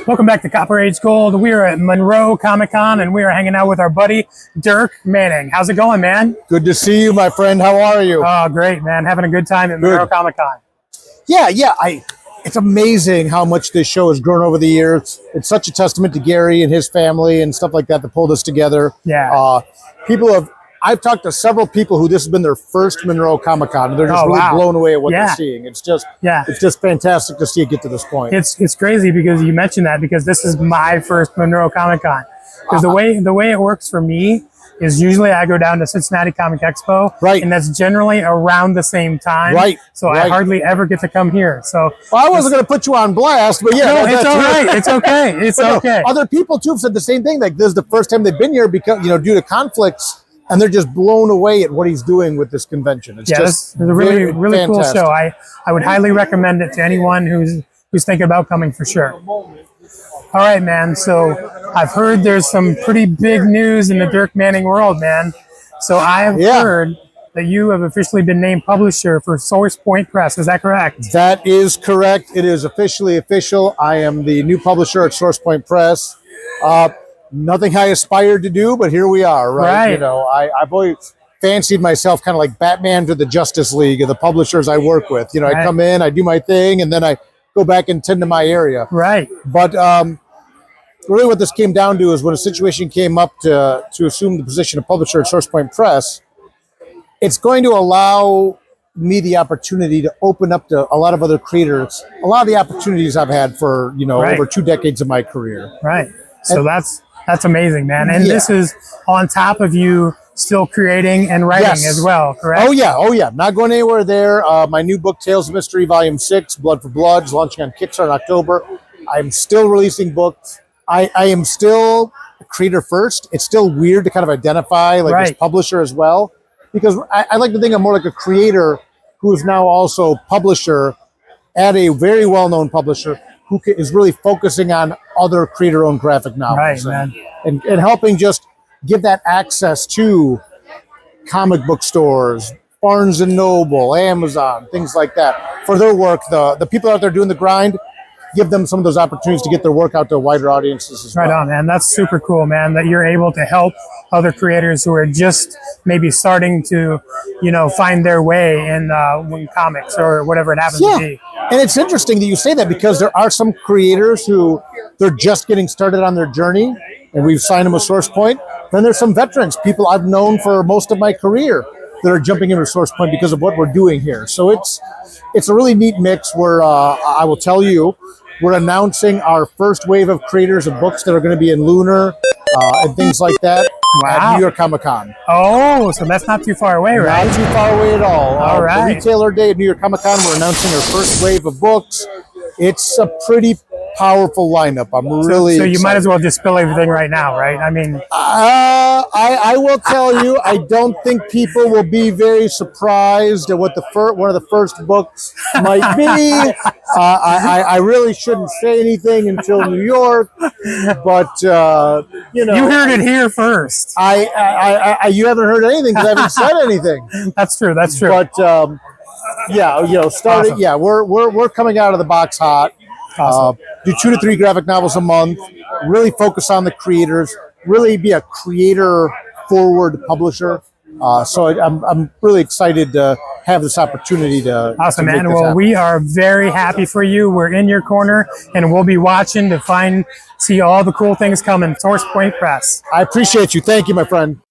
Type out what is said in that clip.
Welcome back to Copper Age Gold. We are at Monroe Comic Con and we are hanging out with our buddy Dirk Manning. How's it going, man? Good to see you, my friend. How are you? Oh, great, man. Having a good time at Monroe Comic Con. Yeah. It's amazing how much this show has grown over the years. It's such a testament to Gary and his family and stuff like that pulled us together. Yeah. I've talked to several people who this has been their first Monroe Comic Con, and they're just really blown away at what they're seeing. It's just fantastic to see it get to this point. It's crazy because you mentioned that, because this is my first Monroe Comic Con. Because the way it works for me is usually I go down to Cincinnati Comic Expo, and that's generally around the same time. So I hardly ever get to come here. So I wasn't going to put you on blast, but yeah, no, it's all right. It's okay. It's okay. Other people too have said the same thing. Like, this is the first time they've been here because due to conflicts. And they're just blown away at what he's doing with this convention. It's just it's a really cool show. I would highly recommend it to anyone who's thinking about coming for sure. All right, man. So I've heard there's some pretty big news in the Dirk Manning world, man. So I have heard that you have officially been named publisher for Source Point Press. Is that correct? That is correct. It is officially official. I am the new publisher at Source Point Press. Nothing I aspired to do, but here we are, right? I've always fancied myself kind of like Batman to the Justice League of the publishers I work with. I come in, I do my thing, and then I go back and tend to my area. Right. But really what this came down to is when a situation came up to assume the position of publisher at Source Point Press, it's going to allow me the opportunity to open up to a lot of other creators, a lot of the opportunities I've had for, over 2 decades of my career. Right. So that's amazing, man. And this is on top of you still creating and writing as well, correct? Oh, yeah. Not going anywhere there. My new book, Tales of Mystery, Volume 6, Blood for Blood, is launching on Kickstarter in October. I'm still releasing books. I am still a creator first. It's still weird to kind of identify as publisher as well, because I like to think I'm more like a creator who is now also publisher at a very well-known publisher who is really focusing on other creator-owned graphic novels and helping just give that access to comic book stores, Barnes & Noble, Amazon, things like that. For their work, the people out there doing the grind, give them some of those opportunities to get their work out to wider audiences as well. Right on, man. That's super cool, man, that you're able to help other creators who are just maybe starting to, find their way in comics or whatever it happens to be. And it's interesting that you say that, because there are some creators who they're just getting started on their journey, and we've signed them with Source Point. Then there's some veterans, people I've known for most of my career, that are jumping into Source Point because of what we're doing here. So it's a really neat mix where I will tell you, we're announcing our first wave of creators of books that are going to be in Lunar and things like that at New York Comic Con. Oh, so that's not too far away, right? Not too far away at all. All right. The Retailer Day at New York Comic Con, we're announcing our first wave of books. It's a pretty powerful lineup. I'm really excited. Might as well just spill everything right now, right? I mean, I will tell you, I don't think people will be very surprised at what one of the first books might be. I really shouldn't say anything until New York, but you heard it here first. You haven't heard anything because I haven't said anything. That's true. But started. Yeah, we're coming out of the box hot. Awesome. Do 2 to 3 graphic novels a month. Really focus on the creators. Really be a creator-forward publisher. So I'm really excited to have this opportunity to. Awesome, man. Well, we are very happy for you. We're in your corner, and we'll be watching to see all the cool things coming. Source Point Press. I appreciate you. Thank you, my friend.